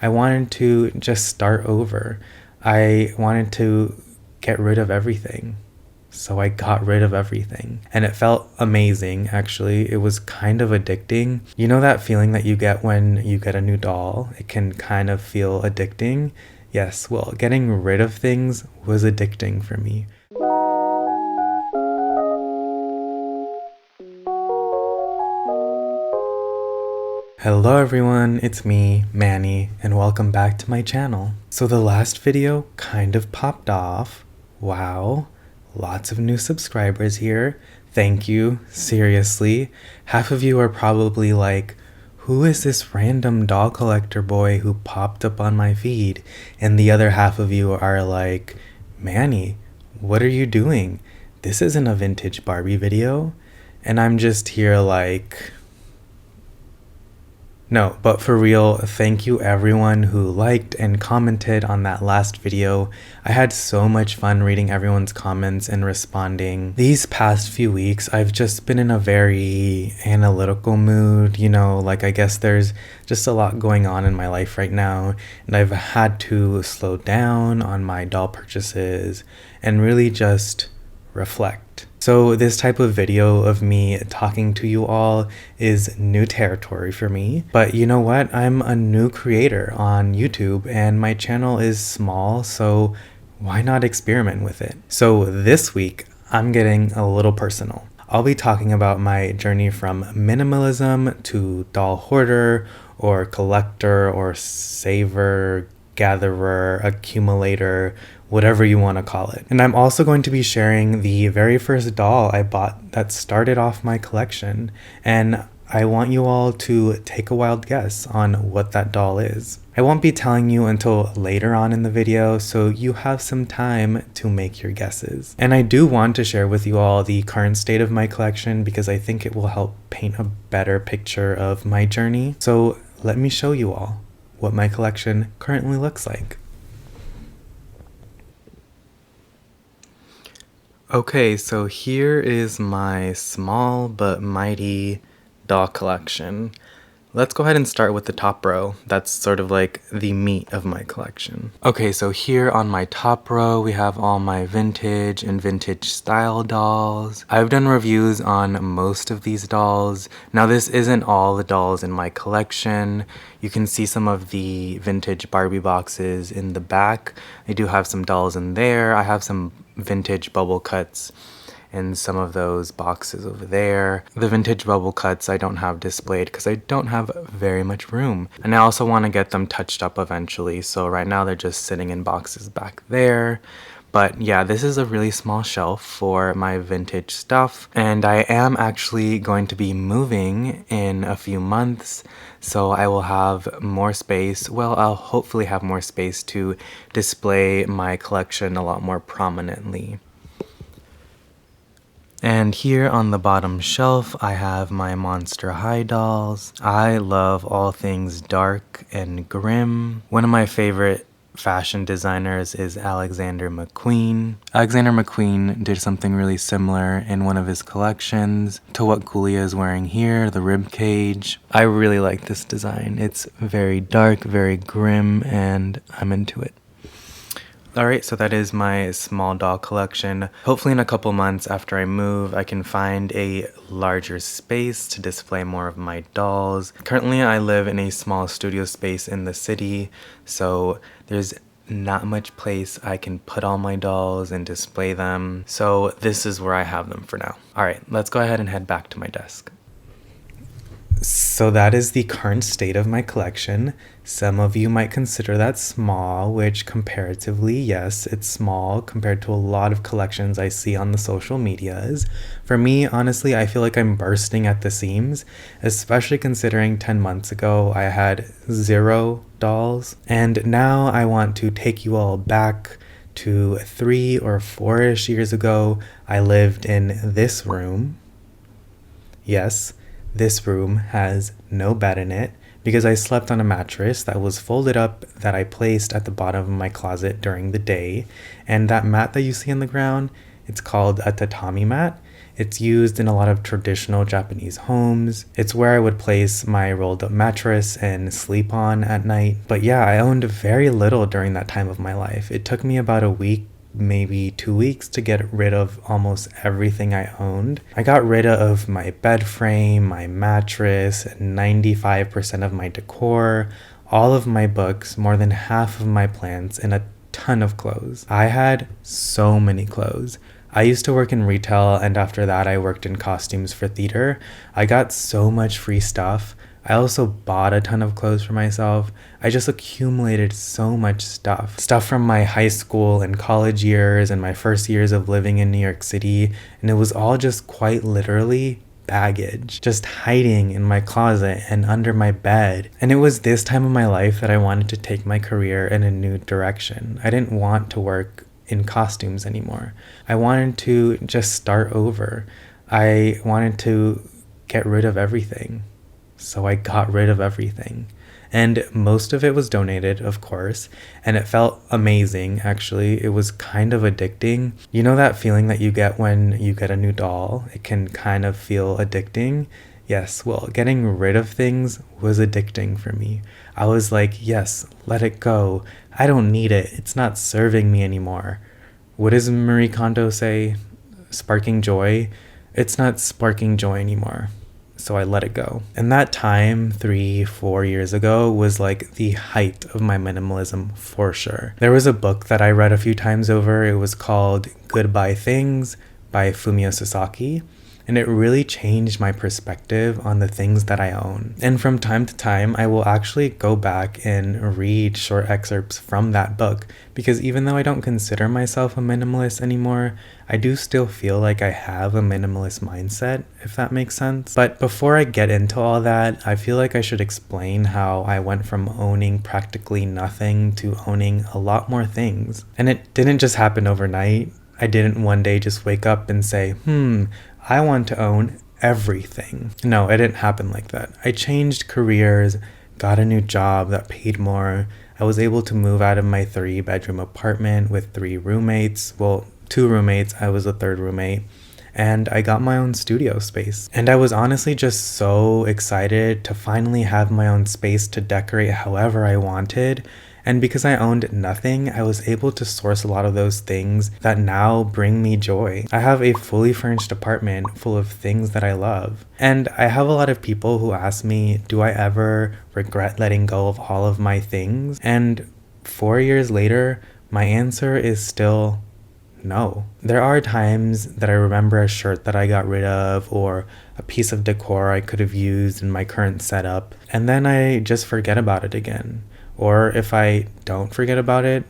I wanted to just start over. I wanted to get rid of everything. So I got rid of everything. And it felt amazing, actually. It was kind of addicting. You know that feeling that you get when you get a new doll? It can kind of feel addicting. Yes, well, getting rid of things was addicting for me. Hello everyone, it's me, Manny, and welcome back to my channel. So the last video kind of popped off. Wow, lots of new subscribers here. Thank you, seriously. Half of you are probably like, who is this random doll collector boy who popped up on my feed? And the other half of you are like, Manny, what are you doing? This isn't a vintage Barbie video. And I'm just here like... No, but for real, thank you everyone who liked and commented on that last video. I had so much fun reading everyone's comments and responding. These past few weeks, I've just been in a very analytical mood, like I guess there's just a lot going on in my life right now, and I've had to slow down on my doll purchases and really just reflect. So this type of video of me talking to you all is new territory for me. But you know what? I'm a new creator on YouTube and my channel is small, so why not experiment with it? So this week, I'm getting a little personal. I'll be talking about my journey from minimalism to doll hoarder or collector or saver, gatherer, accumulator, whatever you want to call it. And I'm also going to be sharing the very first doll I bought that started off my collection. And I want you all to take a wild guess on what that doll is. I won't be telling you until later on in the video, so you have some time to make your guesses. And I do want to share with you all the current state of my collection because I think it will help paint a better picture of my journey. So let me show you all what my collection currently looks like. Okay, so here is my small but mighty doll collection. Let's go ahead and start with the top row. That's sort of like the meat of my collection. Okay, so here on my top row, we have all my vintage and vintage style dolls. I've done reviews on most of these dolls. Now this isn't all the dolls in my collection. You can see some of the vintage Barbie boxes in the back. I do have some dolls in there. I have some vintage bubble cuts in some of those boxes over there. The vintage bubble cuts I don't have displayed because I don't have very much room. And I also want to get them touched up eventually. So right now they're just sitting in boxes back there. But yeah, this is a really small shelf for my vintage stuff. And I am actually going to be moving in a few months. So I will have more space. Well, I'll hopefully have more space to display my collection a lot more prominently. And here on the bottom shelf, I have my Monster High dolls. I love all things dark and grim. One of my favorite fashion designers is Alexander McQueen. Alexander McQueen did something really similar in one of his collections to what Kulia is wearing here, the rib cage. I really like this design. It's very dark, very grim, and I'm into it. Alright, so that is my small doll collection. Hopefully in a couple months after I move, I can find a larger space to display more of my dolls. Currently, I live in a small studio space in the city, so there's not much place I can put all my dolls and display them. So this is where I have them for now. Alright, let's go ahead and head back to my desk. So that is the current state of my collection. Some of you might consider that small, which comparatively, yes, it's small compared to a lot of collections I see on the social medias. For me, honestly, I feel like I'm bursting at the seams, especially considering 10 months ago I had 0 dolls. And now I want to take you all back to 3 or 4-ish years ago. I lived in this room. Yes. This room has no bed in it because I slept on a mattress that was folded up that I placed at the bottom of my closet during the day. And that mat that you see on the ground, it's called a tatami mat. It's used in a lot of traditional Japanese homes. It's where I would place my rolled up mattress and sleep on at night. But yeah, I owned very little during that time of my life. It took me about a week, maybe 2 weeks, to get rid of almost everything I owned. I got rid of my bed frame, my mattress, 95% of my decor, all of my books, more than half of my plants, and a ton of clothes. I had so many clothes. I used to work in retail, and after that I worked in costumes for theater. I got so much free stuff. I also bought a ton of clothes for myself. I just accumulated so much stuff. Stuff from my high school and college years and my first years of living in New York City. And it was all just quite literally baggage, just hiding in my closet and under my bed. And it was this time of my life that I wanted to take my career in a new direction. I didn't want to work in costumes anymore. I wanted to just start over. I wanted to get rid of everything. So I got rid of everything. And most of it was donated, of course, and it felt amazing, actually. It was kind of addicting. You know that feeling that you get when you get a new doll? It can kind of feel addicting. Yes, well, getting rid of things was addicting for me. I was like, yes, let it go. I don't need it. It's not serving me anymore. What does Marie Kondo say? Sparking joy? It's not sparking joy anymore. So I let it go. And that time, 3-4 years ago, was like the height of my minimalism for sure. There was a book that I read a few times over. It was called Goodbye Things by Fumio Sasaki. And it really changed my perspective on the things that I own. And from time to time, I will actually go back and read short excerpts from that book, because even though I don't consider myself a minimalist anymore, I do still feel like I have a minimalist mindset, if that makes sense. But before I get into all that, I feel like I should explain how I went from owning practically nothing to owning a lot more things. And it didn't just happen overnight. I didn't one day just wake up and say, I want to own everything. No, it didn't happen like that. I changed careers, got a new job that paid more. I was able to move out of my 3-bedroom apartment with 3 roommates. Well, 2 roommates, I was the 3rd roommate. And I got my own studio space. And I was honestly just so excited to finally have my own space to decorate however I wanted. And because I owned nothing, I was able to source a lot of those things that now bring me joy. I have a fully furnished apartment full of things that I love. And I have a lot of people who ask me, do I ever regret letting go of all of my things? And 4 years later, my answer is still no. There are times that I remember a shirt that I got rid of or a piece of decor I could have used in my current setup, and then I just forget about it again. Or if I don't forget about it,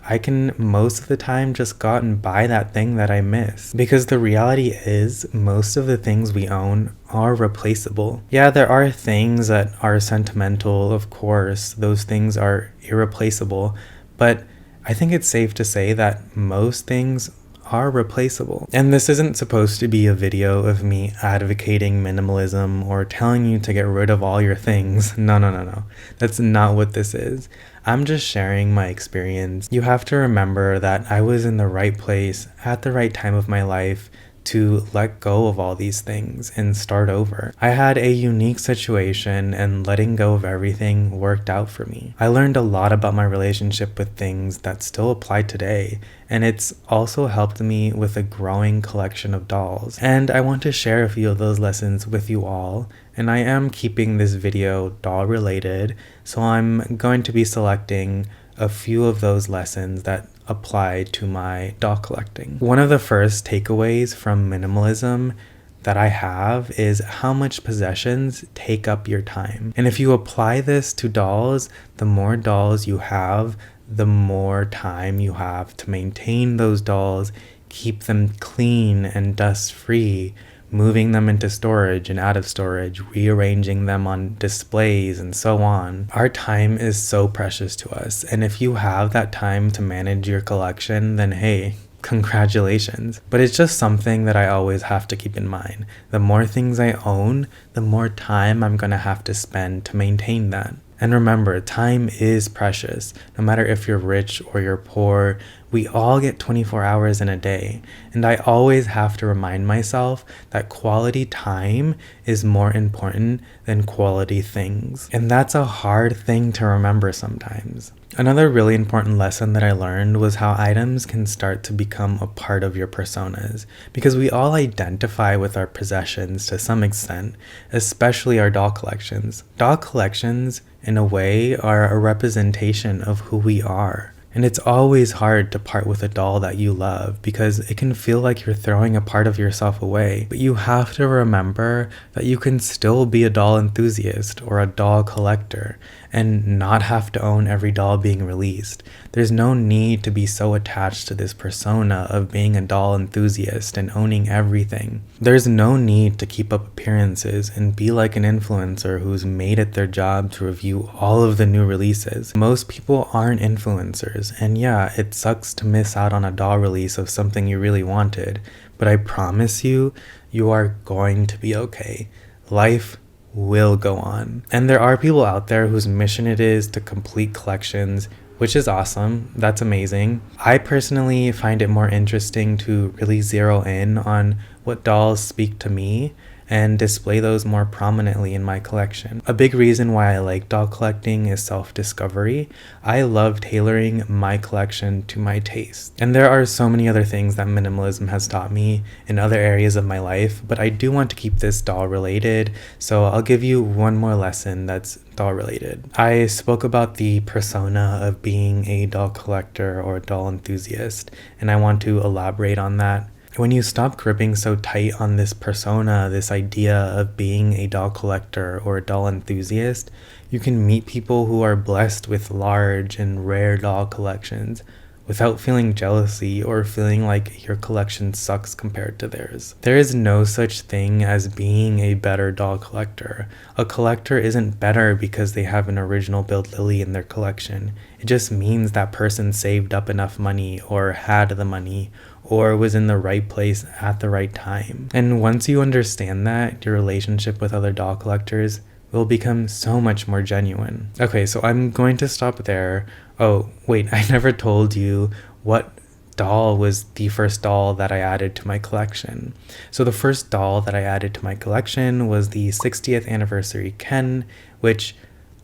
I can most of the time just go out and buy that thing that I miss. Because the reality is, most of the things we own are replaceable. Yeah, there are things that are sentimental, of course. Those things are irreplaceable. But I think it's safe to say that most things are replaceable. And this isn't supposed to be a video of me advocating minimalism or telling you to get rid of all your things. No. That's not what this is. I'm just sharing my experience. You have to remember that I was in the right place at the right time of my life to let go of all these things and start over. I had a unique situation, and letting go of everything worked out for me. I learned a lot about my relationship with things that still apply today, and it's also helped me with a growing collection of dolls. And I want to share a few of those lessons with you all, and I am keeping this video doll related, so I'm going to be selecting a few of those lessons that apply to my doll collecting. One of the first takeaways from minimalism that I have is how much possessions take up your time. And if you apply this to dolls, the more dolls you have, the more time you have to maintain those dolls, keep them clean and dust free, moving them into storage and out of storage, rearranging them on displays, and so on. Our time is so precious to us, and if you have that time to manage your collection, then hey, congratulations. But it's just something that I always have to keep in mind. The more things I own, the more time I'm gonna have to spend to maintain that. And remember, time is precious. No matter if you're rich or you're poor, We all get 24 hours in a day, and I always have to remind myself that quality time is more important than quality things. And that's a hard thing to remember sometimes. Another really important lesson that I learned was how items can start to become a part of your personas, because we all identify with our possessions to some extent, especially our doll collections. Doll collections, in a way, are a representation of who we are. And it's always hard to part with a doll that you love because it can feel like you're throwing a part of yourself away. But you have to remember that you can still be a doll enthusiast or a doll collector and not have to own every doll being released. There's no need to be so attached to this persona of being a doll enthusiast and owning everything. There's no need to keep up appearances and be like an influencer who's made it their job to review all of the new releases. Most people aren't influencers, and yeah, it sucks to miss out on a doll release of something you really wanted, but I promise you, you are going to be okay. Life will go on. And there are people out there whose mission it is to complete collections, which is awesome. That's amazing. I personally find it more interesting to really zero in on what dolls speak to me and display those more prominently in my collection. A big reason why I like doll collecting is self-discovery. I love tailoring my collection to my taste. And there are so many other things that minimalism has taught me in other areas of my life, but I do want to keep this doll related, so I'll give you one more lesson that's doll related. I spoke about the persona of being a doll collector or a doll enthusiast, and I want to elaborate on that. When you stop gripping so tight on this persona, this idea of being a doll collector or a doll enthusiast, you can meet people who are blessed with large and rare doll collections without feeling jealousy or feeling like your collection sucks compared to theirs. There is no such thing as being a better doll collector. A collector isn't better because they have an original build Lily in their collection. It just means that person saved up enough money or had the money or was in the right place at the right time. And once you understand that, your relationship with other doll collectors will become so much more genuine. Okay, so I'm going to stop there. Oh, wait, I never told you what doll was the first doll that I added to my collection. So the first doll that I added to my collection was the 60th anniversary Ken, which,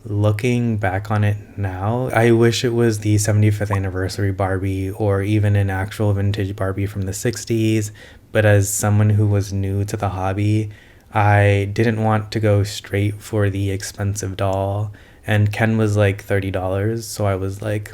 looking back on it now, I wish it was the 75th anniversary Barbie or even an actual vintage Barbie from the 60s, but as someone who was new to the hobby, I didn't want to go straight for the expensive doll, and Ken was like $30, so I was like,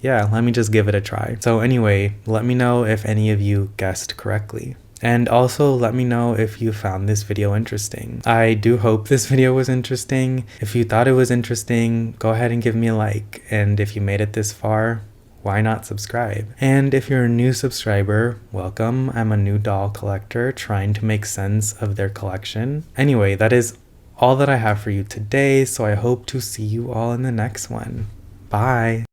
yeah, let me just give it a try. So anyway, let me know if any of you guessed correctly. And also let me know if you found this video interesting. I do hope this video was interesting. If you thought it was interesting, go ahead and give me a like. And if you made it this far, why not subscribe? And if you're a new subscriber, welcome. I'm a new doll collector trying to make sense of their collection. Anyway, that is all that I have for you today, so I hope to see you all in the next one. Bye!